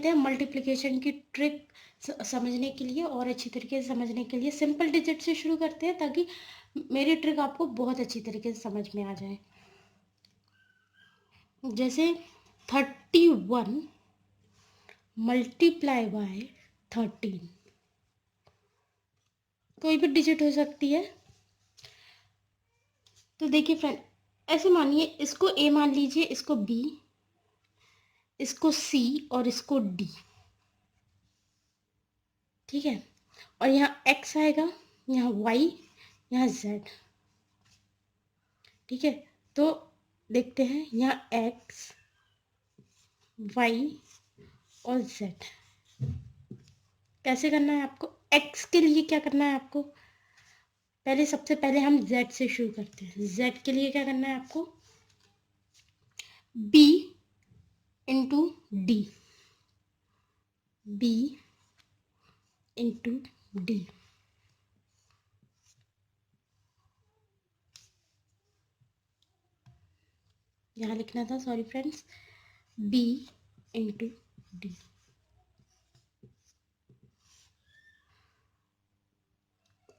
लेते हैं मल्टीप्लिकेशन की ट्रिक समझने के लिए और अच्छी तरीके से समझने के लिए सिंपल डिजिट से शुरू करते हैं ताकि मेरी ट्रिक आपको बहुत अच्छी तरीके से समझ में आ जाए। जैसे 31 मल्टीप्लाई बाय 13, कोई भी डिजिट हो सकती है। तो देखिए फ्रेंड, ऐसे मानिए इसको ए मान लीजिए, इसको बी, इसको सी और इसको डी, ठीक है। और यहाँ एक्स आएगा, यहाँ वाई, यहाँ जेड, ठीक है। तो देखते हैं यहाँ एक्स, वाई और जेड कैसे करना है आपको। एक्स के लिए क्या करना है आपको, पहले सबसे पहले हम जेड से शुरू करते हैं। जेड के लिए क्या करना है आपको, B into D, B into D, यहाँ लिखना था, sorry friends, B into D.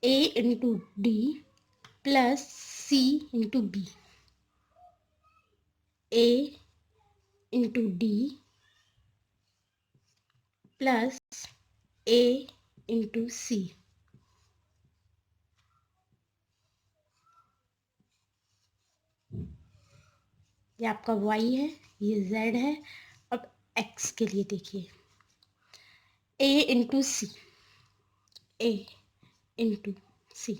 A into D plus C into B, A into D plus A into C, ये आपका y है, ये z है। अब x के लिए देखिए, a into C, A into C,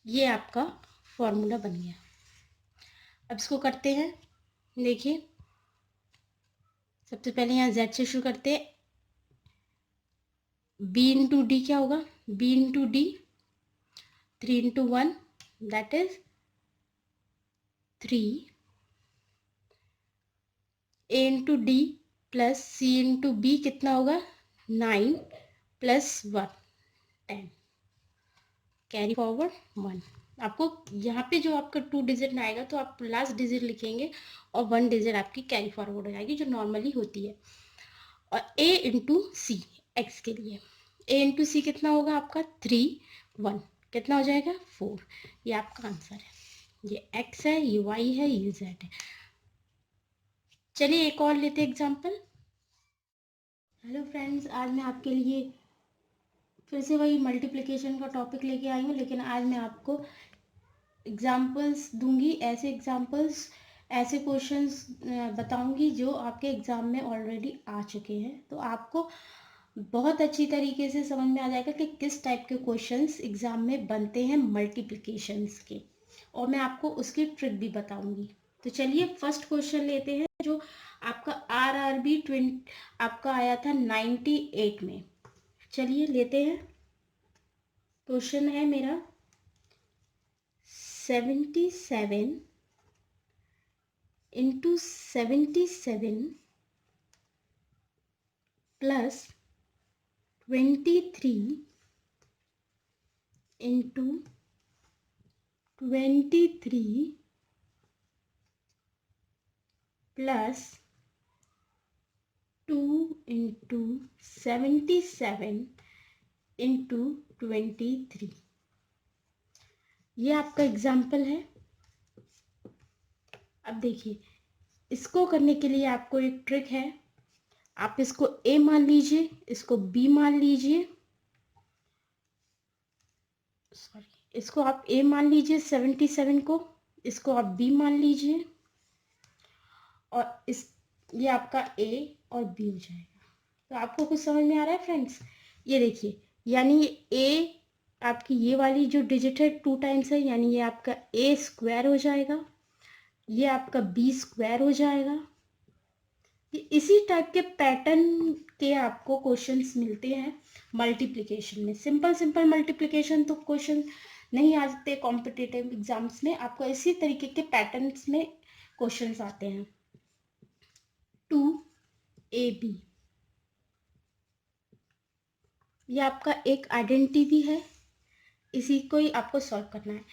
ये आपका फॉर्मूला बन गया। अब इसको करते हैं, देखिए सबसे पहले यहाँ z से शुरू करते हैं। b इंटू डी क्या होगा, b into D, 3 into 1 that is 3, a into D plus c into B कितना होगा, 9 प्लस 1 10, कैरी फॉरवर्ड 1। आपको यहाँ पे जो आपका 2 डिजिट आएगा तो आप लास्ट डिजिट लिखेंगे और 1 डिजिट आपकी कैरी फॉरवर्ड हो जाएगी जो नॉर्मली होती है। और a इंटू सी, एक्स के लिए a इंटू सी कितना होगा आपका, 3 1 कितना हो जाएगा 4, ये आपका आंसर है। ये x है, ये y है, ये z है। चलिए एक और लेते एग्जाम्पल। हेलो फ्रेंड्स, आज मैं आपके लिए फिर से वही मल्टीप्लिकेशन का टॉपिक लेके आई हूँ, लेकिन आज मैं आपको एग्जाम्पल्स दूंगी, ऐसे एग्जाम्पल्स, ऐसे क्वेश्चंस बताऊंगी जो आपके एग्ज़ाम में ऑलरेडी आ चुके हैं। तो आपको बहुत अच्छी तरीके से समझ में आ जाएगा कि किस टाइप के क्वेश्चंस एग्ज़ाम में बनते हैं मल्टीप्लिकेशंस के, और मैं आपको उसकी ट्रिक भी बताऊंगी। तो चलिए फर्स्ट क्वेश्चन लेते हैं जो आपका RRB आपका आया था 98 में। चलिए लेते हैं, क्वेश्चन है मेरा 77 into 77 plus 23 into 23 plus 2 into 77 into 23, ये आपका एग्जाम्पल है। अब देखिए, इसको करने के लिए आपको एक ट्रिक है, आप इसको a मान लीजिए, इसको b मान लीजिए, सॉरी, इसको आप a मान लीजिए 77 को, इसको आप b मान लीजिए, और इस ये आपका a और b हो जाएगा। तो आपको कुछ समझ में आ रहा है फ्रेंड्स, ये देखिए, यानी a आपकी ये वाली जो डिजिट है 2 टाइम्स है, यानी ये आपका a स्क्वायर हो जाएगा, ये आपका b स्क्वायर हो जाएगा। इसी टाइप के पैटर्न के आपको क्वेश्चंस मिलते हैं मल्टीप्लिकेशन में। सिंपल सिंपल मल्टीप्लिकेशन तो क्वेश्चन नहीं आ सकते कॉम्पिटिटिव एग्जाम्स में, आपको इसी तरीके के पैटर्न्स में क्वेश्चंस आते हैं। 2AB, ये आपका एक आइडेंटिटी भी है, इसी को ही आपको सॉल्व करना है।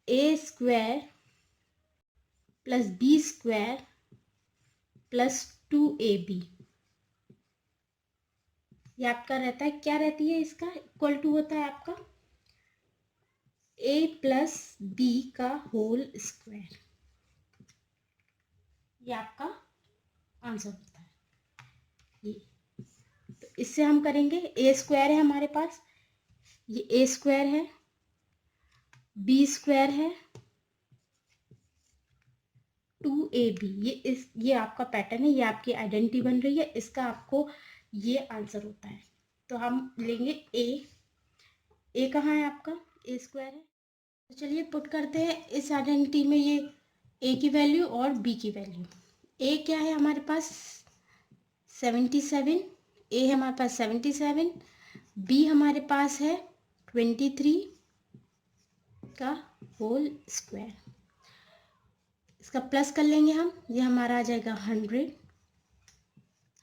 A square plus B square plus 2ab, ये आपका रहता है, क्या रहती है इसका इक्वल टू होता है आपका a प्लस बी का होल स्क्वायर, ये आपका आंसर होता है ये। तो इससे हम करेंगे, ए स्क्वायर है हमारे पास, ये ए स्क्वायर है, बी स्क्वायर है, 2ab, ये आपका पैटर्न है, ये आपकी आइडेंटिटी बन रही है, इसका आपको ये आंसर होता है। तो हम लेंगे ए कहाँ है आपका, ए स्क्वायर है। तो चलिए पुट करते हैं इस आइडेंटिटी में ये ए की वैल्यू और बी की वैल्यू। ए क्या है हमारे पास 77, ए है हमारे पास 77, बी हमारे पास है 23 का होल स्क्वायर, इसका प्लस कर लेंगे हम, ये हमारा आ जाएगा 100,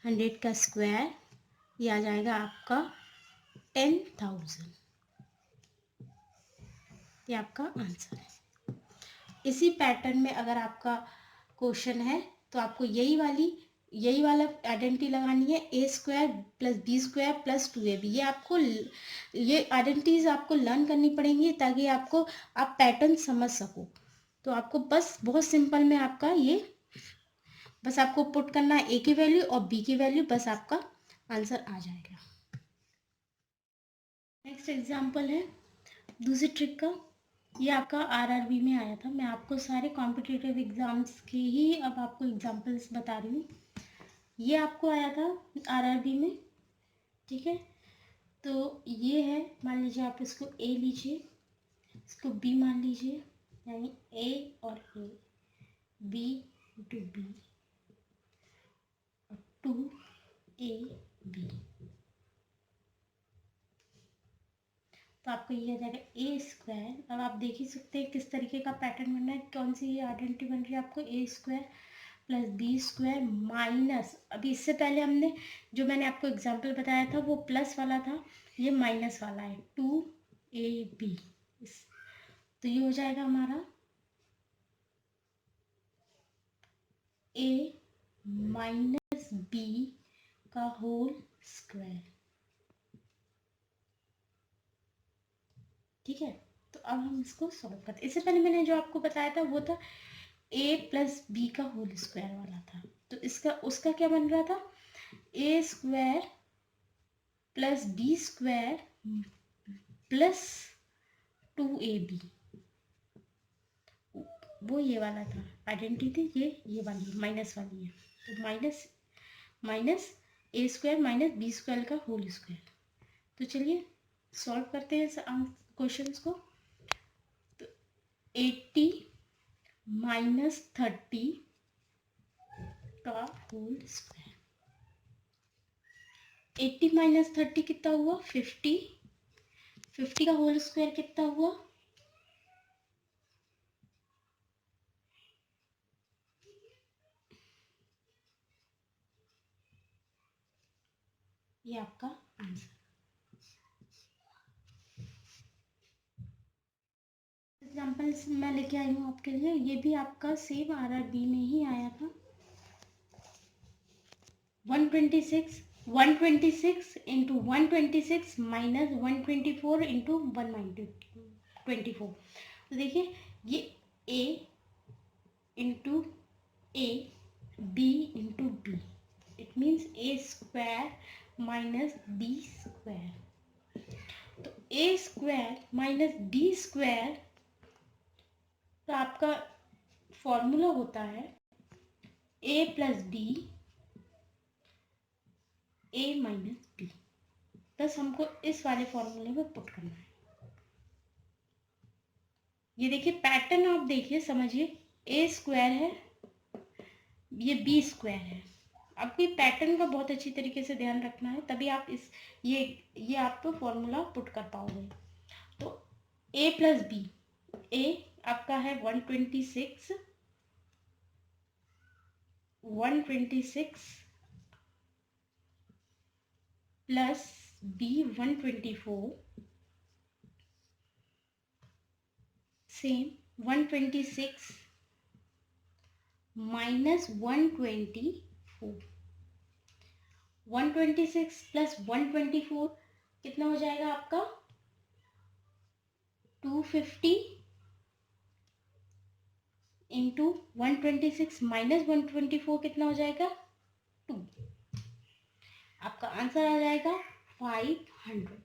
100 का स्क्वायर, ये आ जाएगा आपका 10,000, ये आपका आंसर है। इसी पैटर्न में अगर आपका क्वेश्चन है तो आपको यही वाला आइडेंटिटी लगानी है, A square plus B square plus 2ab। ये आइडेंटिटीज आपको लर्न करनी पड़ेंगी ताकि आप पैटर्न समझ सको। तो आपको बस बहुत सिंपल में आपका ये बस आपको पुट करना है, ए की वैल्यू और बी की वैल्यू, बस आपका आंसर आ जाएगा। नेक्स्ट एग्जाम्पल है दूसरी ट्रिक का, ये आपका आरआरबी में आया था। मैं आपको सारे कॉम्पिटिटिव एग्जाम्स के ही अब आपको एग्जाम्पल्स बता रही हूँ। ये आपको आया था आरआरबी में, ठीक है। तो ये है, मान लीजिए आप इसको ए लीजिए, इसको बी मान लीजिए, यानी ए और ए, बी टू बी और 2ab। तो आपको ये आ जाएगा ए स्क्वायर। अब आप देख ही सकते हैं किस तरीके का पैटर्न बन रहा है, कौन सी आइडेंटिटी बन रही है आपको, A square plus B square minus, अभी इससे पहले हमने जो मैंने आपको एग्जांपल बताया था वो प्लस वाला था, ये माइनस वाला है 2ab। तो ये हो जाएगा हमारा ए माइनस बी का होल स्क्वायर, ठीक है। तो अब हम इसको सॉल्व करते हैं। इससे पहले मैंने जो आपको बताया था वो था ए प्लस बी का होल स्क्वायर वाला था। तो उसका क्या बन रहा था, A square plus B square plus 2ab, वो ये वाला था आइडेंटिटी, ये वाली माइनस वाली है। तो माइनस माइनस ए स्क्वायर माइनस बी स्क्वायर का होल स्क्वायर। तो चलिए सॉल्व करते हैं इस क्वेश्चन को। तो 80 माइनस 30 का होल स्क्वायर, 80 माइनस 30 कितना हुआ 50, 50 का होल स्क्वायर कितना हुआ, ये आपका आंसर। एग्जाम्पल्स मैं लेके आई हूँ आपके लिए, ये भी आपका सेम आरआरबी में ही आया था। 126 इंटू 126 माइनस 124 इंटू 124। तो देखिए ये a into A, B into B, it means A square minus B square. तो A square minus B square का आपका फॉर्मूला होता है A plus B, A minus B. बस हमको इस वाले फॉर्मूले में पुट करना है। ये देखिए पैटर्न आप देखिए समझिए, ए स्क्वायर है, ये बी स्क्वायर है। आपको ये पैटर्न का बहुत अच्छी तरीके से ध्यान रखना है, तभी आप ये आप फॉर्मूला पुट कर पाओगे। तो ए प्लस बी, ए आपका है 126 plus B 124, same 126 minus 124, 126 plus 124 कितना हो जाएगा आपका 250 इंटू 126 माइनस 124 कितना हो जाएगा 2। आपका आंसर आ जाएगा 500।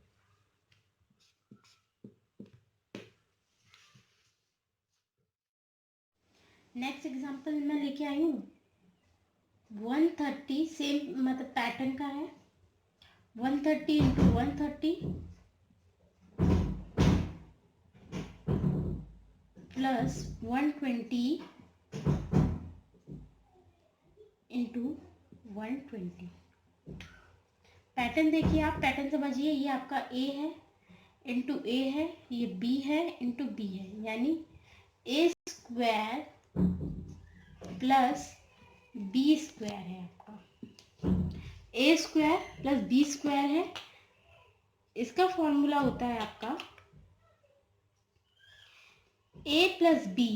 नेक्स्ट एग्जांपल मैं लेके आई हूँ 130 सेम मतलब पैटर्न का है 130 इंटू 130 प्लस 120 इंटू 120। पैटर्न देखिए आप पैटर्न समझिए ये आपका ए है इंटू ए है ये बी है इंटू बी है यानी ए स्क्वायर प्लस बी स्क्वायर है आपका ए स्क्वायर प्लस बी स्क्वायर है। इसका फॉर्मूला होता है आपका ए प्लस बी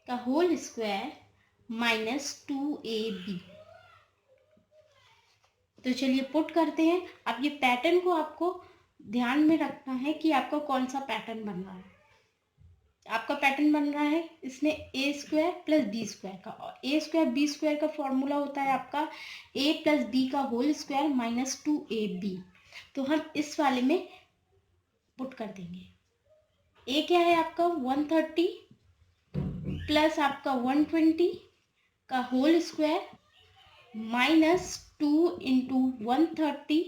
का होल स्क्वायर माइनस 2ab। तो चलिए पुट करते हैं। अब ये पैटर्न को आपको ध्यान में रखना है कि आपका कौन सा पैटर्न बन रहा है। आपका पैटर्न बन रहा है इसमें ए स्क्वायर प्लस बी स्क्वायर का और ए स्क्वायर बी स्क्वायर का फॉर्मूला होता है आपका ए प्लस बी का होल स्क्वायर माइनस 2ab। तो हम इस वाले में पुट कर देंगे। ए क्या है आपका 130 प्लस आपका 120 का whole square minus 2 into 130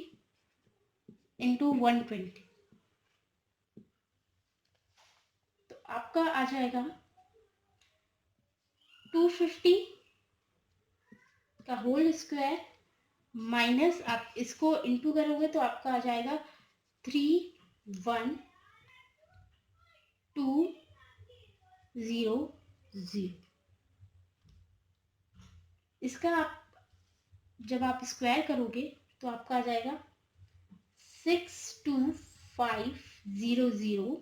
into 120। तो आपका आ जाएगा 250 का होल स्क्वायर माइनस आप इसको इंटू करोगे तो आपका आ जाएगा 31200। इसका आप जब आप स्क्वायर करोगे तो आपका आ जाएगा 62500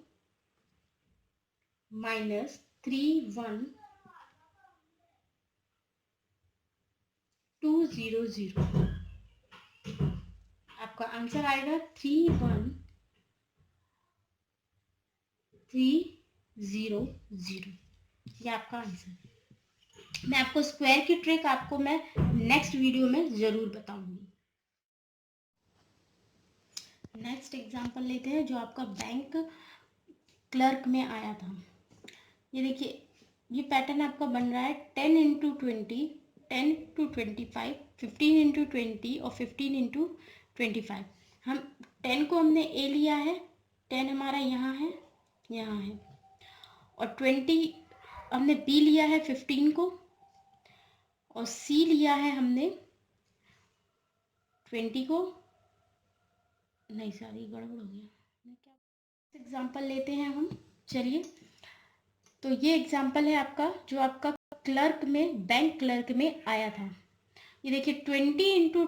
माइनस 31200। आपका आंसर आएगा 31300। ये आपका आंसर। मैं आपको स्क्वायर की ट्रिक आपको मैं नेक्स्ट वीडियो में जरूर बताऊंगी। नेक्स्ट एग्जांपल लेते हैं जो आपका बैंक क्लर्क में आया था। ये देखिए ये पैटर्न आपका बन रहा है 10 इंटू 20 10 इंटू 25 15 इंटू 20 और 15 इंटू 25। हम 10 को हमने ए लिया है 10 हमारा यहाँ है और 20 हमने बी लिया है 15 को और सी लिया है हमने 20 को। नहीं सॉरी गड़बड़ हो गया। क्या एग्जांपल लेते हैं हम। चलिए तो ये एग्जांपल है आपका जो आपका क्लर्क में बैंक क्लर्क में आया था। ये देखिए 20 into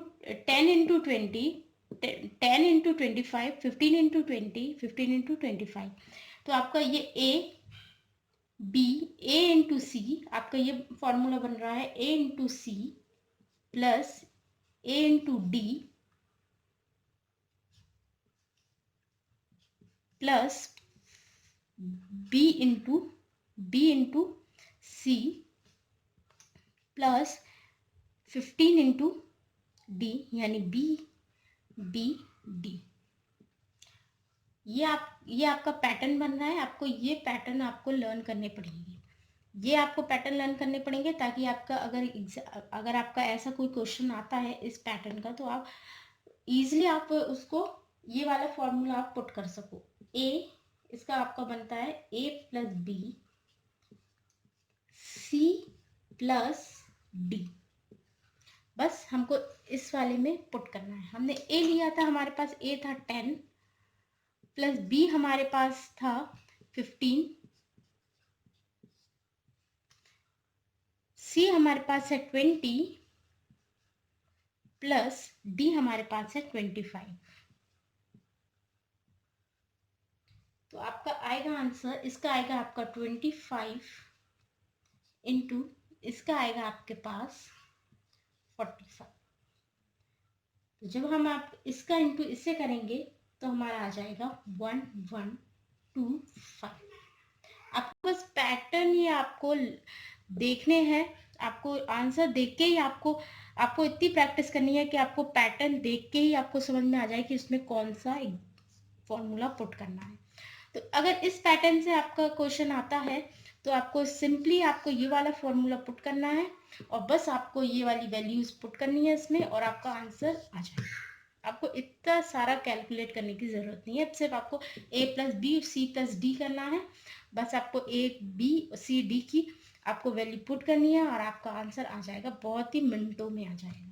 10 into 20 10 into 25 15 into 20 15 into 25। तो आपका ये ए बी ए इंटू सी आपका ये फॉर्मूला बन रहा है A into C plus A into D plus B into C plus 15 into D यानी बी बी डी। ये आपका पैटर्न बन रहा है। आपको ये पैटर्न आपको लर्न करने पड़ेंगे। ये आपको पैटर्न लर्न करने पड़ेंगे ताकि आपका अगर आपका ऐसा कोई क्वेश्चन आता है इस पैटर्न का तो आप इजीली आप उसको ये वाला फॉर्मूला आप पुट कर सको। ए इसका आपका बनता है A plus B C plus D. बस हमको इस वाले में पुट करना है। हमने ए लिया था हमारे पास ए था 10 प्लस बी हमारे पास था 15 सी हमारे पास है 20 प्लस डी हमारे पास है 25। तो आपका आएगा आंसर इसका आएगा आपका 25 इंटू इसका आएगा आपके पास 45। तो जब हम आप इसका इंटू इससे करेंगे तो हमारा आ जाएगा 1125। आपको बस पैटर्न ये आपको देखने हैं, आपको आंसर देख के ही आपको इतनी प्रैक्टिस करनी है कि आपको पैटर्न देख के ही आपको समझ में आ जाए कि इसमें कौन सा फॉर्मूला पुट करना है। तो अगर इस पैटर्न से आपका क्वेश्चन आता है तो आपको सिंपली आपको ये वाला फॉर्मूला पुट करना है और बस आपको ये वाली वैल्यूज पुट करनी है इसमें और आपका आंसर आ जाएगा। आपको इतना सारा कैलकुलेट करने की जरूरत नहीं है, सिर्फ आपको a plus B C plus D करना है। बस आपको a b c d की आपको वैल्यू पुट करनी है और आपका आंसर आ जाएगा, बहुत ही मिनटों में आ जाएगा।